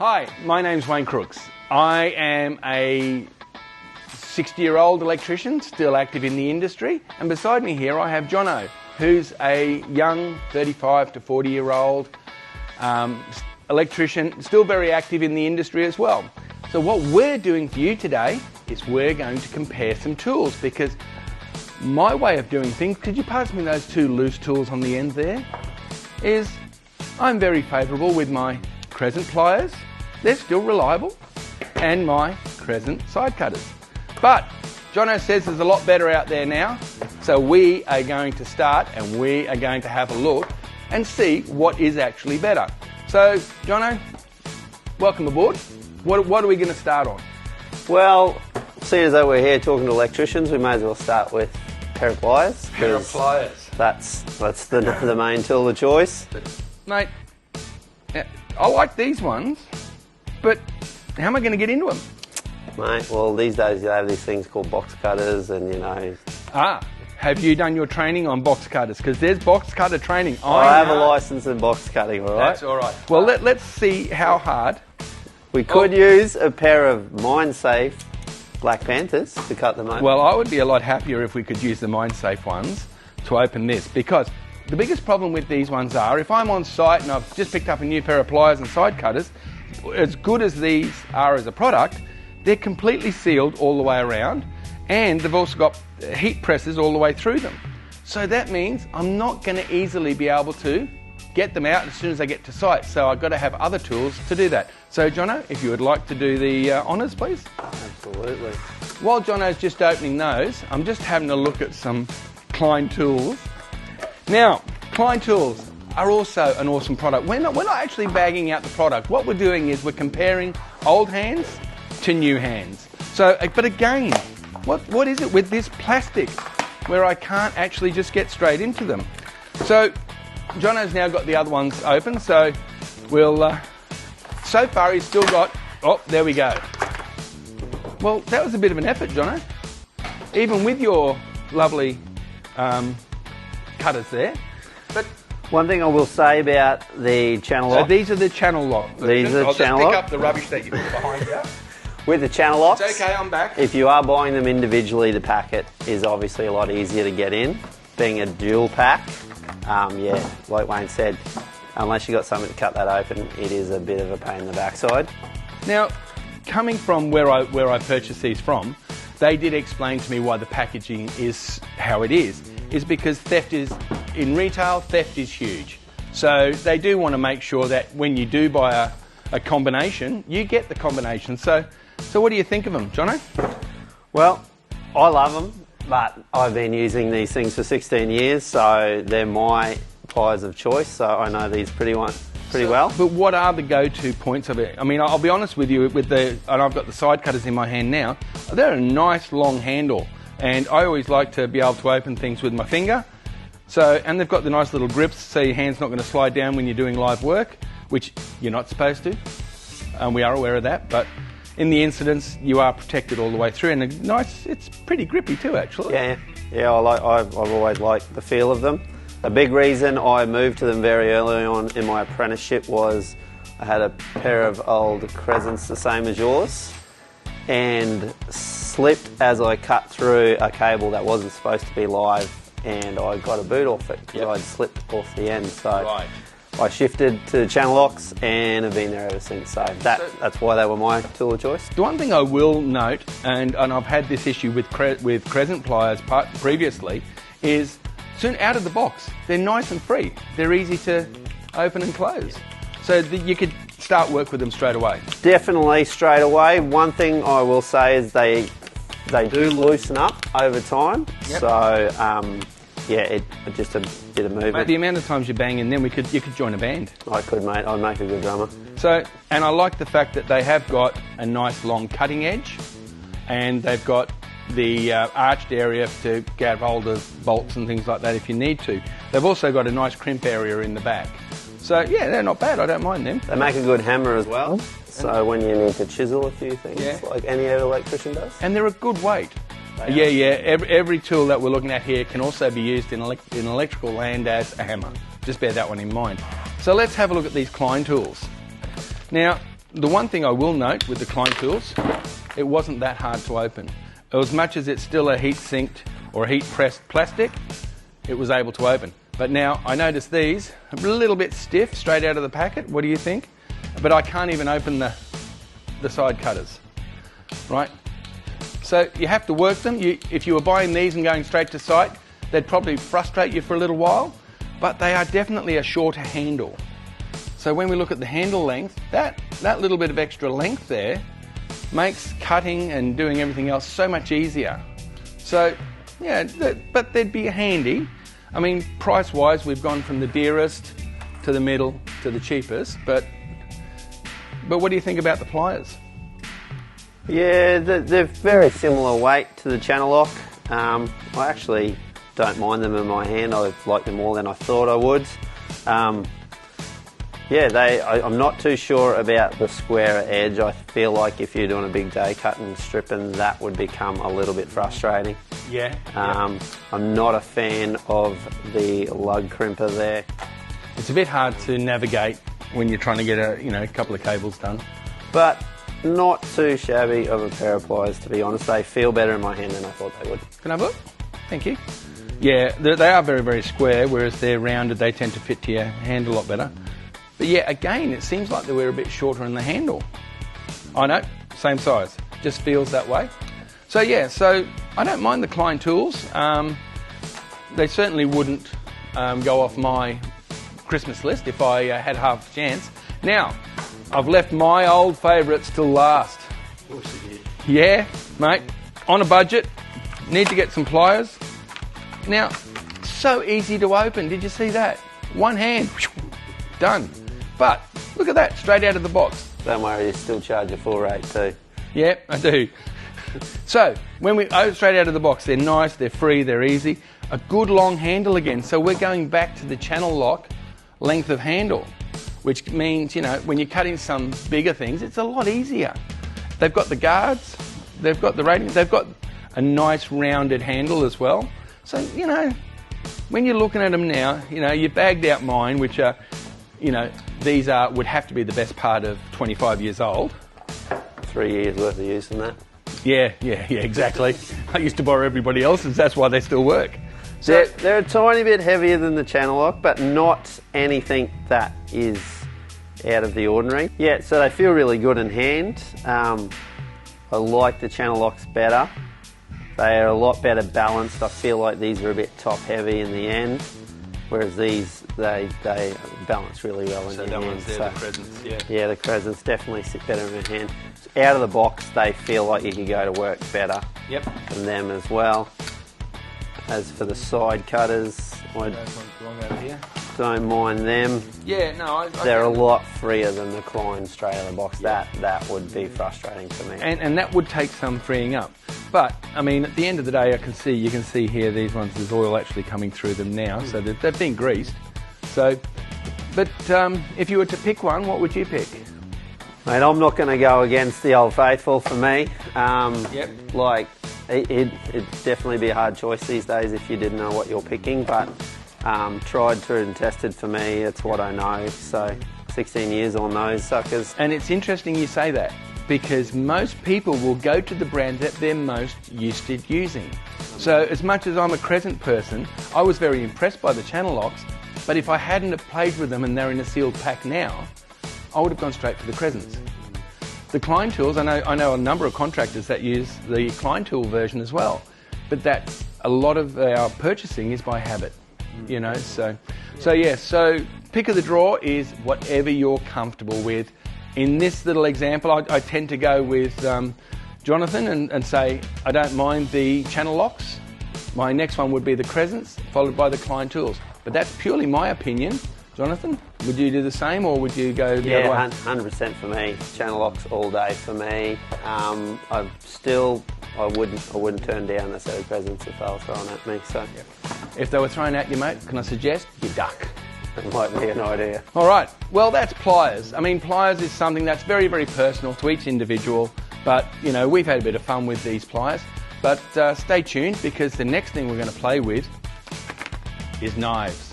Hi, my name's Wayne Crooks. I am a 60-year-old electrician, still active in the industry, and beside me here I have Jono, who's a young 35 to 40-year-old electrician, still very active in the industry as well. So what we're doing for you today is we're going to compare some tools, because my way of doing things, could you pass me those two loose tools on the end there, is I'm very favourable with my crescent pliers. They're still reliable, and my crescent side cutters. But Jono says there's a lot better out there now, so we are going to start and we are going to have a look and see what is actually better. So Jono, welcome aboard. What are we going to start on? Well, seeing as though we're here talking to electricians, we may as well start with a pair of pliers. Pair of pliers. That's the main tool of choice. Mate, I like these ones, but how am I going to get into them? Mate, well, these days you have these things called box cutters, and you know. Have you done your training on box cutters? Because there's box cutter training. I have a license in box cutting, all right? That's all right. Well, let's see how hard. We could use a pair of mine-safe Black Panthers to cut them open. Well, I would be a lot happier if we could use the mine-safe ones to open this, because the biggest problem with these ones are, if I'm on site and I've just picked up a new pair of pliers and side cutters, as good as these are as a product, they're completely sealed all the way around, and they've also got heat presses all the way through them. So that means I'm not going to easily be able to get them out as soon as I get to site. So I've got to have other tools to do that. So Jono, if you would like to do the honours, please. Absolutely. While Jono's just opening those, I'm just having a look at some Klein tools. Now, Klein tools are also an awesome product. We're not actually bagging out the product. What we're doing is we're comparing old hands to new hands. So, but again, what is it with this plastic where I can't actually just get straight into them? So, Jono's now got the other ones open, so we'll, so far he's still got, oh, there we go. Well, that was a bit of an effort, Jono. Even with your lovely cutters there. But one thing I will say about the channel locks. So these are the channel locks. These are I'll channel just pick locks. up the rubbish that you put behind you. With the channel locks, It's okay, I'm back. if you are buying them individually, the packet is obviously a lot easier to get in. Being a dual pack, yeah, like Wayne said, unless you've got something to cut that open, it is a bit of a pain in the backside. Now, coming from where I purchased these from, they did explain to me why the packaging is how it is because theft is, in retail, theft is huge. So they do want to make sure that when you do buy a combination, you get the combination. So what do you think of them, Jono? Well, I love them, but I've been using these things for 16 years, so they're my pliers of choice, so I know these pretty well. But what are the go-to points of it? I mean, I'll be honest with you, and I've got the side cutters in my hand now, they're a nice long handle, and I always like to be able to open things with my finger. So, and they've got the nice little grips, so your hand's not going to slide down when you're doing live work, which you're not supposed to. We are aware of that, but in the incidents, you are protected all the way through, and it's pretty grippy too, actually. Yeah, I've always liked the feel of them. A big reason I moved to them very early on in my apprenticeship was I had a pair of old crescents the same as yours, and slipped as I cut through a cable that wasn't supposed to be live, and I got a boot off it because I'd slipped off the end. So Right. I shifted to channel locks and have been there ever since. So that's why they were my tool of choice. The one thing I will note, and I've had this issue with crescent pliers previously, is soon out of the box, they're nice and free. They're easy to open and close. So you could start work with them straight away. Definitely straight away. One thing I will say is they do loosen up over time. Yep. So yeah, just a bit of movement. Mate, the amount of times you bang in them, you could join a band. I could, mate. I'd make a good drummer. So, and I like the fact that they have got a nice long cutting edge, and they've got the arched area to get hold of bolts and things like that if you need to. They've also got a nice crimp area in the back. So yeah, they're not bad, I don't mind them. They make a good hammer as well. So when you need to chisel a few things, like any electrician does. And they're a good weight. Yeah. Every tool that we're looking at here can also be used in electrical land as a hammer. Just bear that one in mind. So let's have a look at these Klein tools. Now, the one thing I will note with the Klein tools, it wasn't that hard to open. As much as it's still a heat sinked or heat pressed plastic, it was able to open. But now I notice these a little bit stiff straight out of the packet. What do you think? But I can't even open the side cutters, right? So you have to work them. If you were buying these and going straight to site, they'd probably frustrate you for a little while, but they are definitely a shorter handle. So when we look at the handle length, that little bit of extra length there makes cutting and doing everything else so much easier. So yeah, but they'd be handy. I mean, price-wise, we've gone from the dearest to the middle to the cheapest, but what do you think about the pliers? Yeah, they're very similar weight to the channel lock. I actually don't mind them in my hand. I like them more than I thought I would. I'm not too sure about the squarer edge. I feel like if you're doing a big day cutting and stripping, that would become a little bit frustrating. Yeah. I'm not a fan of the lug crimper there. It's a bit hard to navigate when you're trying to get a couple of cables done. But not too shabby of a pair of pliers, to be honest. They feel better in my hand than I thought they would. Can I have a look? Thank you. Yeah, they are very, very square, whereas they're rounded, they tend to fit to your hand a lot better. But yeah, again, it seems like they were a bit shorter in the handle. I know, same size, just feels that way. So yeah, so I don't mind the Klein tools. They certainly wouldn't go off my Christmas list if I had half a chance. Now, I've left my old favourites till last. Of course you did. Yeah, mate, on a budget, need to get some pliers. Now, so easy to open, did you see that? One hand, done. But, look at that, straight out of the box. Don't worry, you still charge a full rate too. Yeah, I do. So, when we straight out of the box, they're nice, they're free, they're easy. A good long handle again, so we're going back to the channel lock length of handle, which means, when you're cutting some bigger things, it's a lot easier. They've got the guards, they've got the ratings, they've got a nice rounded handle as well. So, when you're looking at them now, you bagged out mine, which are, these would have to be the best part of 25 years old. 3 years worth of use in that. Yeah, exactly. I used to borrow everybody else's, that's why they still work. So they're a tiny bit heavier than the channel lock, but not anything that is out of the ordinary. Yeah, so they feel really good in hand. I like the channel locks better. They are a lot better balanced. I feel like these are a bit top heavy in the end, whereas these, they balance really well in your hand. The crescents, yeah. Yeah, the crescents definitely sit better in your hand. Out of the box, they feel like you could go to work better than them as well. As for the side cutters, I don't mind them. Yeah, no, they're a lot freer than the Klein straight out of the box. Yeah. That would be frustrating for me. And that would take some freeing up. But I mean, at the end of the day, you can see here these ones. There's oil actually coming through them now, so they've been greased. So, but if you were to pick one, what would you pick? Mate, I'm not going to go against the old faithful for me. Like, it'd definitely be a hard choice these days if you didn't know what you're picking, but tried, true and tested for me, it's what I know. So 16 years on those suckers. And it's interesting you say that, because most people will go to the brand that they're most used to using. So as much as I'm a Crescent person, I was very impressed by the channel locks, but if I hadn't have played with them and they're in a sealed pack now, I would have gone straight for the Crescents. The Klein tools, I know a number of contractors that use the Klein tool version as well, but that's a lot of our purchasing is by habit, so pick of the draw is whatever you're comfortable with. In this little example, I tend to go with Jonathan and say I don't mind the channel locks. My next one would be the Crescents, followed by the Klein tools, but that's purely my opinion. Jonathan, would you do the same, or would you go the other way? 100% for me. Channel locks all day for me. I wouldn't turn down a set of Crescents if they were thrown at me. So, if they were thrown at you, mate, can I suggest you duck? That might be an idea. All right. Well, that's pliers. I mean, pliers is something that's very, very personal to each individual. But we've had a bit of fun with these pliers. But stay tuned, because the next thing we're going to play with is knives.